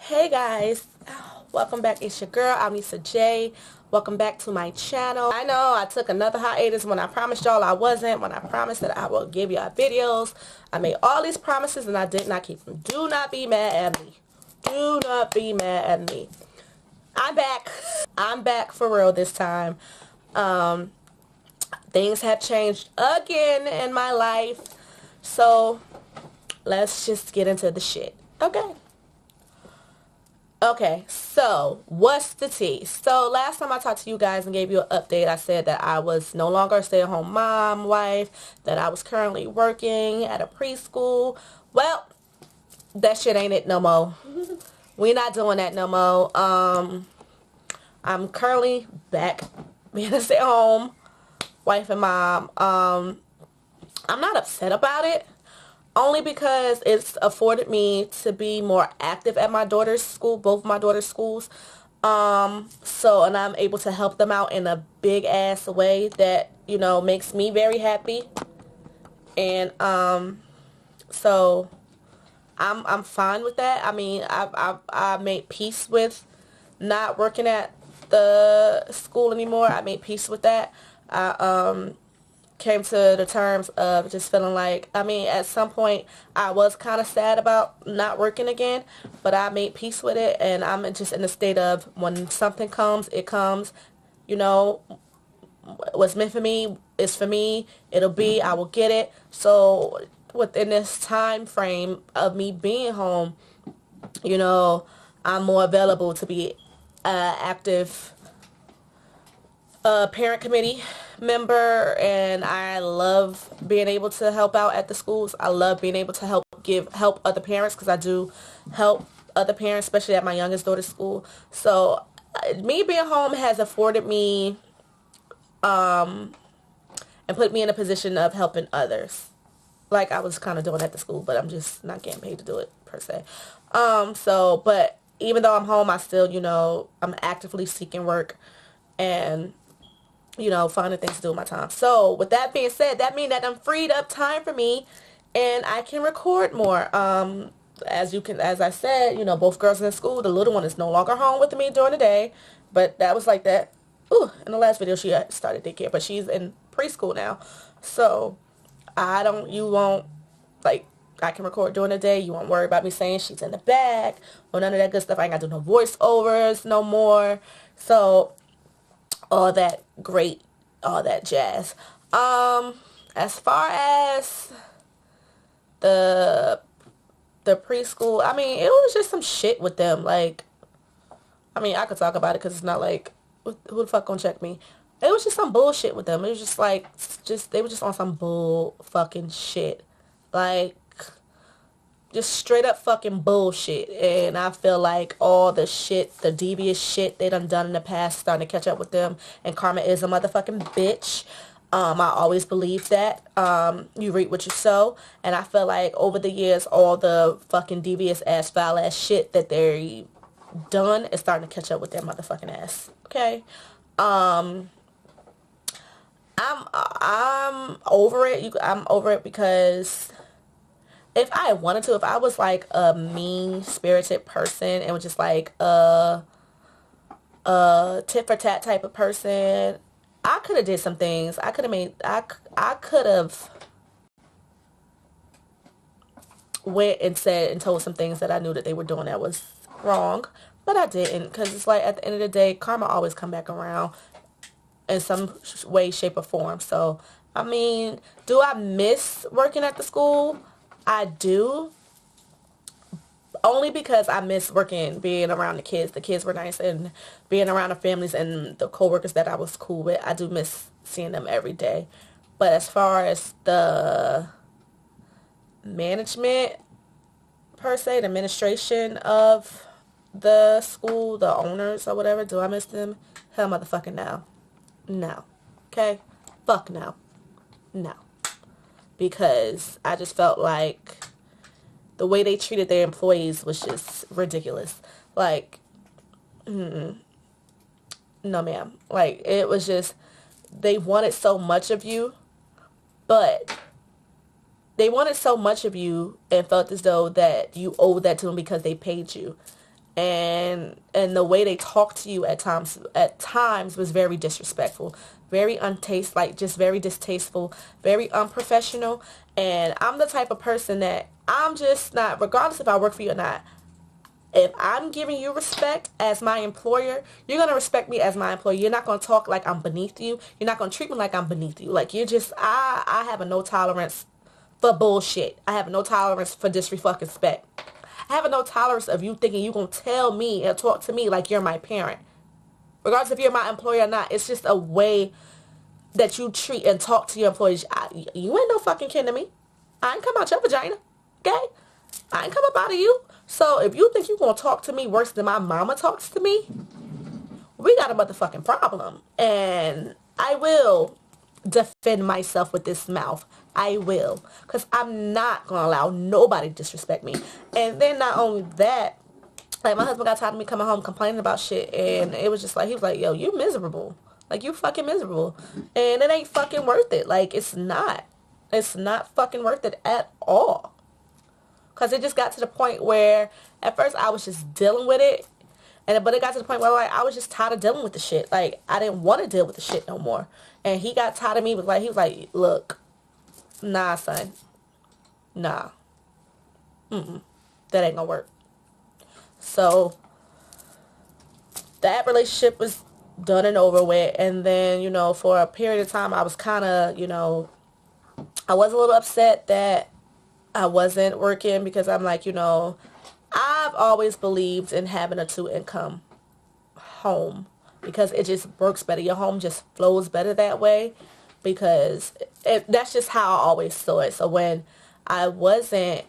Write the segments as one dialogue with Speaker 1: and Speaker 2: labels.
Speaker 1: Hey guys, welcome back. It's your girl, Amisa J. Welcome back to my channel. I know I took another hiatus when I promised y'all I wasn't, when I promised that I will give y'all videos. I made all these promises and I did not keep them. Do not be mad at me. Do not be mad at me. I'm back. I'm back for real this time. Things have changed again in my life. So let's just get into the shit. Okay, so what's the tea? So last time I talked to you guys and gave you an update, I said that I was no longer a stay-at-home mom, wife, that I was currently working at a preschool. Well, that shit ain't it no more. We're not doing that no more. I'm currently back being a stay-at-home wife and mom. I'm not upset about it. Only because it's afforded me to be more active at my daughter's school, both my daughter's schools. And I'm able to help them out in a big ass way that, makes me very happy. And, so I'm fine with that. I mean, I made peace with not working at the school anymore. I made peace with that. I, came to the terms of just feeling like, I mean, at some point I was kind of sad about not working again, but I made peace with it, and I'm just in the state of when something comes, it comes, you know, what's meant for me is for me, it'll be, I will get it. So within this time frame of me being home, I'm more available to be active parent committee member, and I love being able to help out at the schools. I love being able to help other parents, because I do help other parents, especially at my youngest daughter's school. So me being home has afforded me and put me in a position of helping others, like I was kind of doing at the school, but I'm just not getting paid to do it per se. But even though I'm home, I still, I'm actively seeking work and finding things to do with my time. So with that being said, that means that I'm freed up time for me and I can record more. As I said, both girls in school, the little one is no longer home with me during the day, but that was like that. Ooh, in the last video, she started daycare, but she's in preschool now. So you won't, like, I can record during the day. You won't worry about me saying she's in the back or none of that good stuff. I ain't got to do no voiceovers no more. So all that great, all that jazz. As far as the preschool, I mean, it was just some shit with them. Like, I mean, I could talk about it because it's not like, who the fuck gonna check me? It was just some bullshit with them. It was just like, they were just on some bull fucking shit. Like, just straight up fucking bullshit. And I feel like all the shit, the devious shit they done in the past, starting to catch up with them. And karma is a motherfucking bitch. I always believe that. You reap what you sow. And I feel like over the years, all the fucking devious ass, foul ass shit that they done is starting to catch up with their motherfucking ass. Okay? I'm over it. I'm over it because if I wanted to, if I was like a mean-spirited person and was just like a tit-for-tat type of person, I could have did some things. I could have went and said and told some things that I knew that they were doing that was wrong, but I didn't, because it's like at the end of the day, karma always come back around in some way, shape, or form. So, I mean, do I miss working at the school? I do, only because I miss working, being around the kids. The kids were nice, and being around the families and the coworkers that I was cool with. I do miss seeing them every day. But as far as the management, per se, the administration of the school, the owners or whatever, do I miss them? Hell motherfucking no. No. Okay? Fuck no. No. Because I just felt like the way they treated their employees was just ridiculous. Like, no ma'am. Like, it was just, they wanted so much of you, but they wanted so much of you and felt as though that you owed that to them because they paid you. and the way they talked to you at times was very disrespectful, very just very distasteful, very unprofessional. And I'm the type of person that I'm just not, regardless if I work for you or not, if I'm giving you respect as my employer, you're going to respect me as my employer. You're not going to talk like I'm beneath you. You're not going to treat me like I'm beneath you. Like, I have a no tolerance for bullshit. I have no tolerance for disrespect. I have a no tolerance of you thinking you're going to tell me and talk to me like you're my parent. Regardless if you're my employer or not, it's just a way that you treat and talk to your employees. You ain't no fucking kin to me. I ain't come out your vagina. Okay? I ain't come up out of you. So if you think you're going to talk to me worse than my mama talks to me, we got a motherfucking problem. And I will defend myself with this mouth. I will. Because I'm not going to allow nobody to disrespect me. And then not only that, like, my husband got tired of me coming home complaining about shit. And it was just like, he was like, yo, you miserable. Like, you fucking miserable. And it ain't fucking worth it. Like, it's not. It's not fucking worth it at all. Because it just got to the point where at first I was just dealing with it. But it got to the point where, like, I was just tired of dealing with the shit. Like, I didn't want to deal with the shit no more. And he got tired of me. He was like, look, nah, son. Nah. That ain't gonna work. So that relationship was done and over with. And then, for a period of time, I was kind of, I was a little upset that I wasn't working, because I'm like, I've always believed in having a 2-income home, because it just works better. Your home just flows better that way, because that's just how I always saw it. So when I wasn't,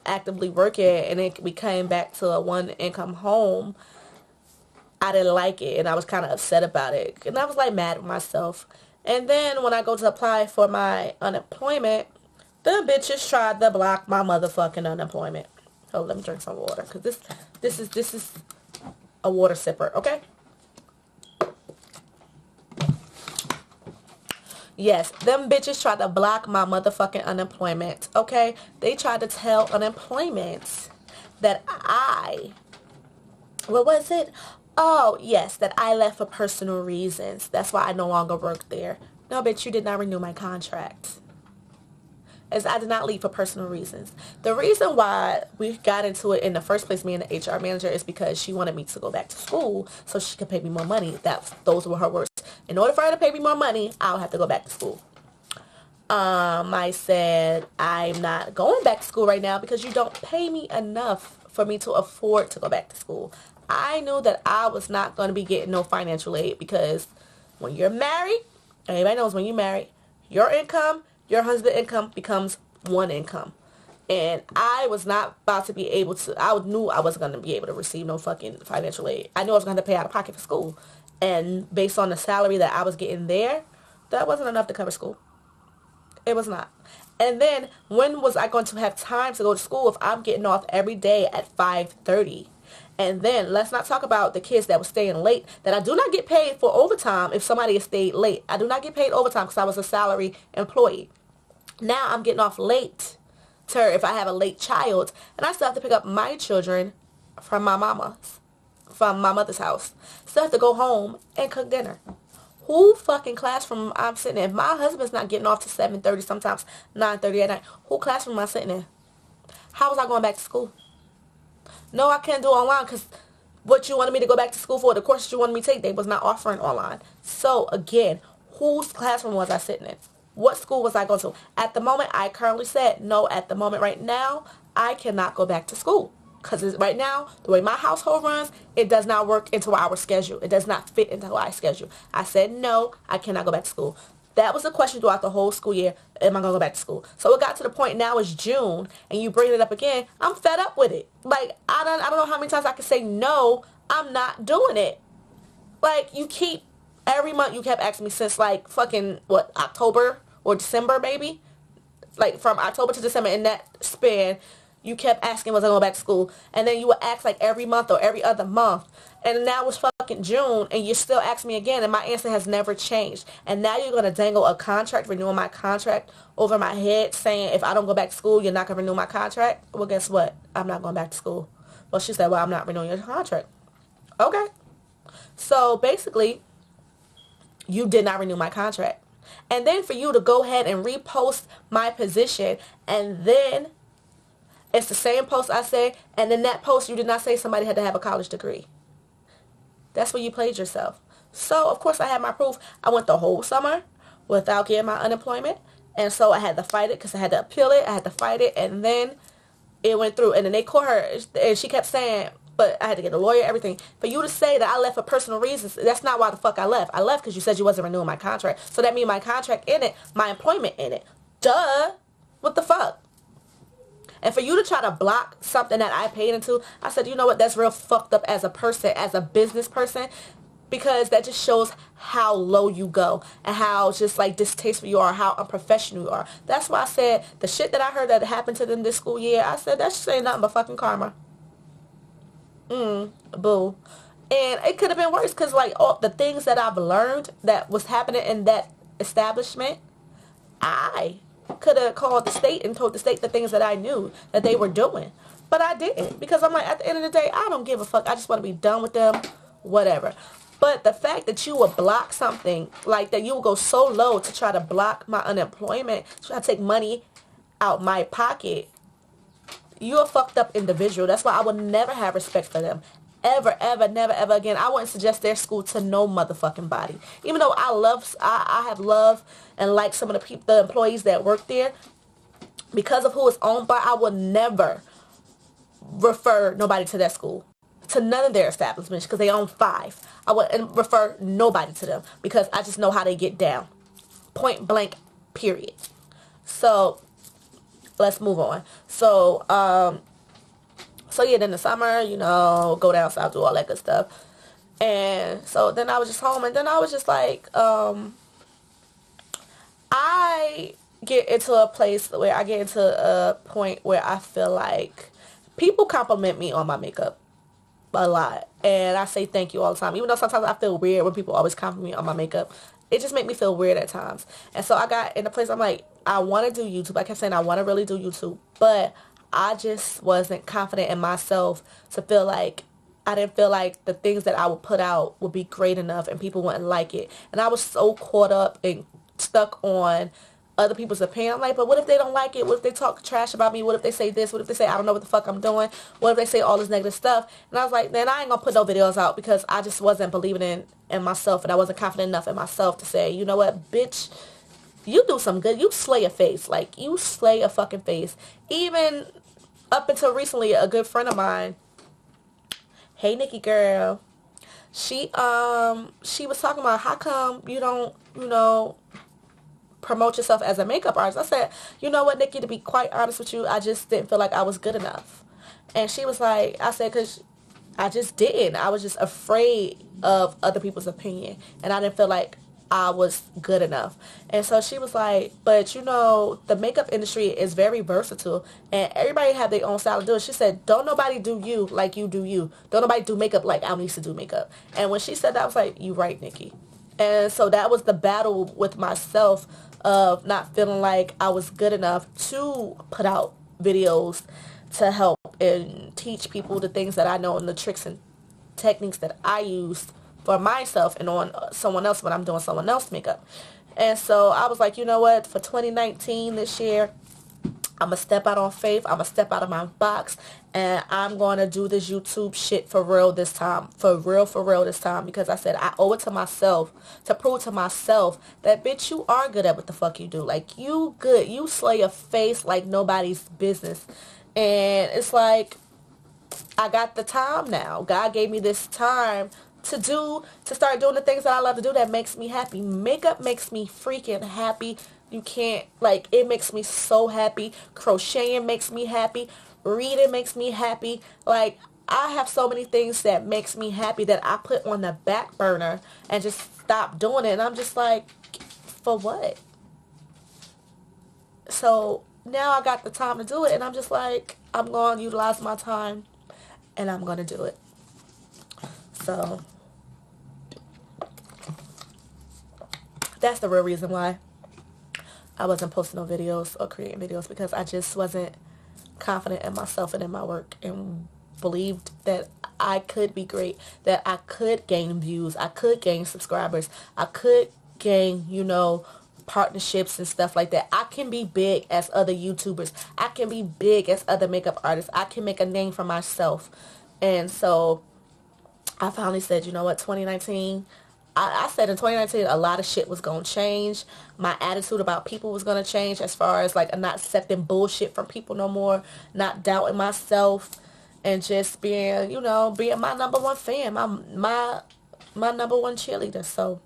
Speaker 1: actively working and we came back to a 1-income home, I didn't like it, and I was kind of upset about it, and I was like mad at myself. And then when I go to apply for my unemployment, the bitches tried to block my motherfucking unemployment. Oh, let me drink some water, because this is a water sipper, okay? Yes, them bitches tried to block my motherfucking unemployment, okay? They tried to tell unemployment that what was it? Oh, yes, that I left for personal reasons. That's why I no longer work there. No, bitch, you did not renew my contract. As I did not leave for personal reasons. The reason why we got into it in the first place, me and the HR manager, is because she wanted me to go back to school so she could pay me more money. Those were her words. In order for her to pay me more money, I'll have to go back to school. I said, I'm not going back to school right now because you don't pay me enough for me to afford to go back to school. I knew that I was not going to be getting no financial aid, because when you're married, everybody knows when you're married, your income, your husband's income becomes one income. And I was not about to be able to, I knew I wasn't going to be able to receive no fucking financial aid. I knew I was going to have to pay out of pocket for school. And based on the salary that I was getting there, that wasn't enough to cover school. It was not. And then when was I going to have time to go to school if I'm getting off every day at 5:30? And then let's not talk about the kids that were staying late, that I do not get paid for overtime if somebody has stayed late. I do not get paid overtime because I was a salary employee. Now I'm getting off late if I have a late child, and I still have to pick up my children from my mother's house. Still have to go home and cook dinner. Who fucking classroom I'm sitting in? If my husband's not getting off to 7:30, sometimes 9:30 at night, who classroom am I sitting in? How was I going back to school? No, I can't do online because what you wanted me to go back to school for, the courses you wanted me to take, they was not offering online. So again, whose classroom was I sitting in? What school was I going to? At the moment, I currently said, no, at the moment right now, I cannot go back to school. Because right now, the way my household runs, it does not work into our schedule. It does not fit into our schedule. I said, no, I cannot go back to school. That was the question throughout the whole school year. Am I going to go back to school? So it got to the point now it's June, and you bring it up again. I'm fed up with it. Like, I don't know how many times I can say, no, I'm not doing it. Like, every month you kept asking me since, like, fucking, October or December, maybe? Like, from October to December, in that span, you kept asking, was I going back to school? And then you would ask, like, every month or every other month. And now it's fucking June, and you still ask me again, and my answer has never changed. And now you're going to dangle a contract, renewing my contract over my head, saying if I don't go back to school, you're not going to renew my contract? Well, guess what? I'm not going back to school. Well, she said, well, I'm not renewing your contract. Okay. So basically, you did not renew my contract. And then for you to go ahead and repost my position, and then it's the same post I say, and in that post you did not say somebody had to have a college degree. That's where you played yourself. So, of course, I had my proof. I went the whole summer without getting my unemployment. And so I had to fight it because I had to appeal it. I had to fight it. And then it went through. And then they caught her. And she kept saying, but I had to get a lawyer, everything. For you to say that I left for personal reasons, that's not why the fuck I left. I left because you said you wasn't renewing my contract. So that means my contract in it, my employment in it. Duh. What the fuck? And for you to try to block something that I paid into, I said, you know what, that's real fucked up as a person, as a business person, because that just shows how low you go and how just like distasteful you are, how unprofessional you are. That's why I said the shit that I heard that happened to them this school year, I said that shit ain't nothing but fucking karma. Boo. And it could have been worse because like all the things that I've learned that was happening in that establishment, I could have called the state and told the state the things that I knew that they were doing. But I didn't, because I'm like, at the end of the day, I don't give a fuck. I just want to be done with them, whatever. But the fact that you would block something like that, you would go so low to try to block my unemployment, try to take money out my pocket, you're a fucked up individual. That's why I would never have respect for them. Ever, ever, never, ever again. I wouldn't suggest their school to no motherfucking body. Even though I have love and like some of the people, the employees that work there, because of who it's owned by, I would never refer nobody to that school, to none of their establishments, because they own 5. I wouldn't refer nobody to them because I just know how they get down. Point blank, period. So let's move on. So yeah, then the summer, you know, go down south, do all that good stuff. And so then I was just home, and then I was just like, I get into a place where I get into a point where I feel like people compliment me on my makeup a lot. And I say thank you all the time. Even though sometimes I feel weird when people always compliment me on my makeup. It just make me feel weird at times. And so I got in a place, I'm like, I want to do YouTube. I kept saying I want to really do YouTube. But I just wasn't confident in myself to feel like, I didn't feel like the things that I would put out would be great enough and people wouldn't like it. And I was so caught up and stuck on other people's opinion. I'm like, but what if they don't like it? What if they talk trash about me? What if they say this? What if they say I don't know what the fuck I'm doing? What if they say all this negative stuff? And I was like, man, I ain't gonna put no videos out because I just wasn't believing in myself, and I wasn't confident enough in myself to say, you know what, bitch, you do some good. You slay a face. Like, you slay a fucking face. Even up until recently, a good friend of mine, hey Nikki girl, she was talking about how come you don't, you know, promote yourself as a makeup artist. I said, you know what, Nikki, to be quite honest with you, I just didn't feel like I was good enough. And she was like, I said, because I just didn't. I was just afraid of other people's opinion. And I didn't feel like I was good enough. And so she was like, but you know, the makeup industry is very versatile and everybody have their own style to do it. She said, don't nobody do you like you do you. Don't nobody do makeup like I used to do makeup. And when she said that, I was like, you right, Nikki. And so that was the battle with myself of not feeling like I was good enough to put out videos to help and teach people the things that I know and the tricks and techniques that I use for myself and on someone else when I'm doing someone else's makeup. And so I was like, you know what, for 2019 this year, I'm going to step out on faith. I'm going to step out of my box. And I'm going to do this YouTube shit for real this time. For real this time. Because I said I owe it to myself to prove to myself that, bitch, you are good at what the fuck you do. Like, you good. You slay a face like nobody's business. And it's like, I got the time now. God gave me this time to start doing the things that I love to do that makes me happy. Makeup makes me freaking happy. You can't, like, it makes me so happy. Crocheting makes me happy. Reading makes me happy. Like, I have so many things that makes me happy that I put on the back burner and just stop doing it. And I'm just like, for what? So now I got the time to do it, and I'm just like, I'm going to utilize my time, and I'm going to do it. So that's the real reason why I wasn't posting no videos or creating videos, because I just wasn't confident in myself and in my work and believed that I could be great, that I could gain views, I could gain subscribers, I could gain, you know, partnerships and stuff like that. I can be big as other YouTubers. I can be big as other makeup artists. I can make a name for myself. And so I finally said, you know what, 2019, I said in 2019 a lot of shit was going to change. My attitude about people was going to change, as far as like not accepting bullshit from people no more, not doubting myself, and just being, you know, being my number one fan, my number one cheerleader. So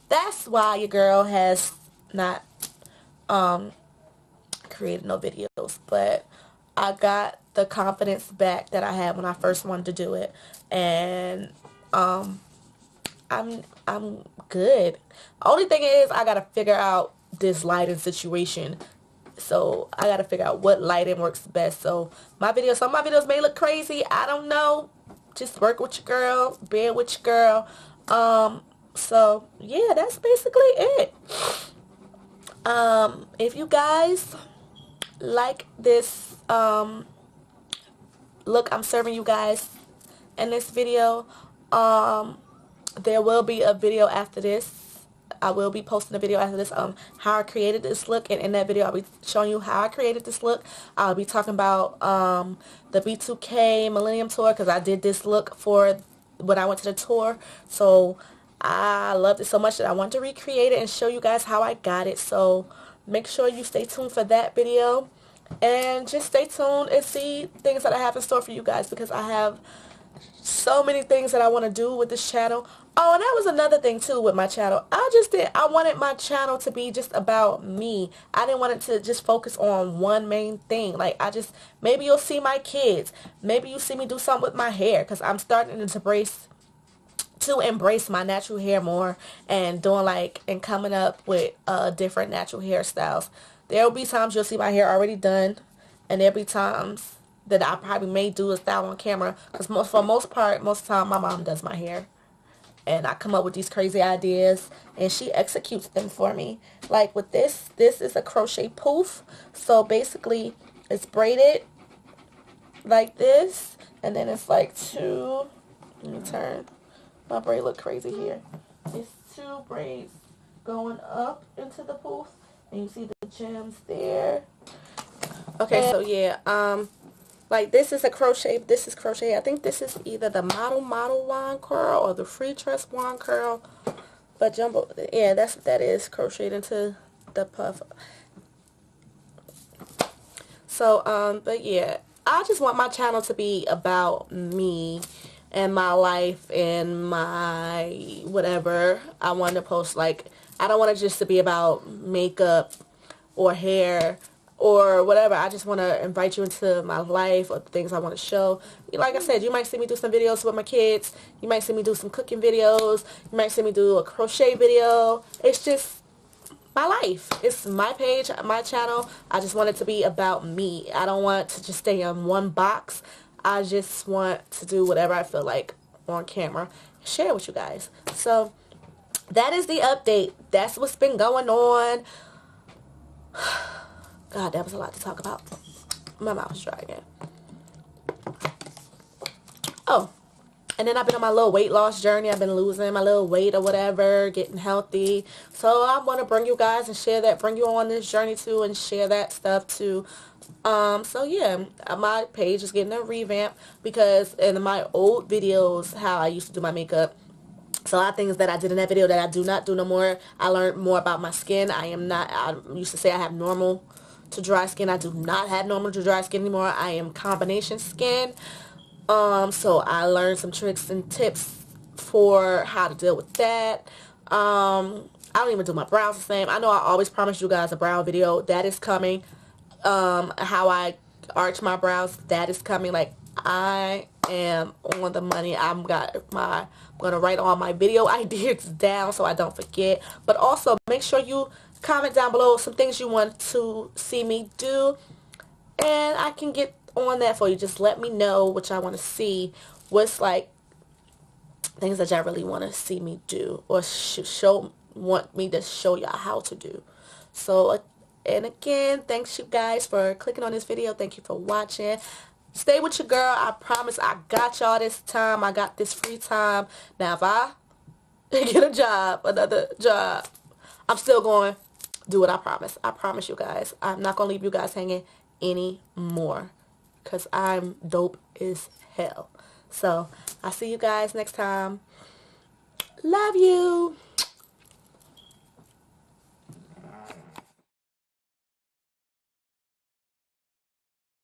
Speaker 1: that's why your girl has not created no videos. But I got the confidence back that I had when I first wanted to do it. And I'm good. Only thing is, I gotta figure out this lighting situation. So I gotta figure out what lighting works best. So some of my videos may look crazy. I don't know. Just work with your girl, bear with your girl. So yeah, that's basically it. If you guys like this look I'm serving you guys in this video, there will be a video after this. I will be posting a video after this how I created this look, and in that video I'll be showing you how I created this look. I'll be talking about the B2K Millennium Tour, because I did this look for when I went to the tour. So I loved it so much that I want to recreate it and show you guys how I got it. So make sure you stay tuned for that video, and just stay tuned and see things that I have in store for you guys, because I have so many things that I want to do with this channel. Oh, and that was another thing too with my channel. I wanted my channel to be just about me. I didn't want it to just focus on one main thing. Like, maybe you'll see my kids. Maybe you see me do something with my hair, because I'm starting to embrace my natural hair more, and coming up with different natural hairstyles. There'll be times you'll see my hair already done, and there'll be times that I probably may do a style on camera, because most of the time my mom does my hair, and I come up with these crazy ideas and she executes them for me. Like with this is a crochet poof. So basically it's braided like this, and then it's like let me turn, my braid look crazy here. It's two braids going up into the poof, and you see the gems there. Okay, so yeah, like this is crochet. I think this is either the model wand curl or the free trust wand curl. But jumbo, yeah, that is crocheted into the puff. So, but yeah, I just want my channel to be about me and my life and my whatever I want to post. Like, I don't want it just to be about makeup or hair or whatever. I just want to invite you into my life or the things I want to show. Like I said, you might see me do some videos with my kids. You might see me do some cooking videos. You might see me do a crochet video. It's just my life. It's my page, my channel. I just want it to be about me. I don't want to just stay in one box. I just want to do whatever I feel like on camera, share with you guys. So that is the update. That's what's been going on. God, that was a lot to talk about. My mouth is dry again. Oh, and then I've been on my little weight loss journey. I've been losing my little weight or whatever, getting healthy. So I want to bring you guys and share that, bring you on this journey too, and share that stuff too. So yeah, my page is getting a revamp, because in my old videos, how I used to do my makeup, so a lot of things that I did in that video that I do not do no more. I learned more about my skin. I used to say I have normal to dry skin. I do not have normal to dry skin anymore. I am combination skin. So I learned some tricks and tips for how to deal with that. I don't even do my brows the same. I know I always promised you guys a brow video. That is coming. How I arch my brows, that is coming. Like, I am on the money. I'm gonna write all my video ideas down so I don't forget. But also make sure you comment down below some things you want to see me do, and I can get on that for you. Just let me know what I want to see. What's like things that y'all really want to see me do, or want me to show y'all how to do. So, and again, thanks you guys for clicking on this video. Thank you for watching. stay with your girl. I promise I got y'all this time. I got this free time. Now, if I get a job, another job, I'm still going to do what I promise. I promise you guys. I'm not going to leave you guys hanging anymore because I'm dope as hell. So, I'll see you guys next time. Love you.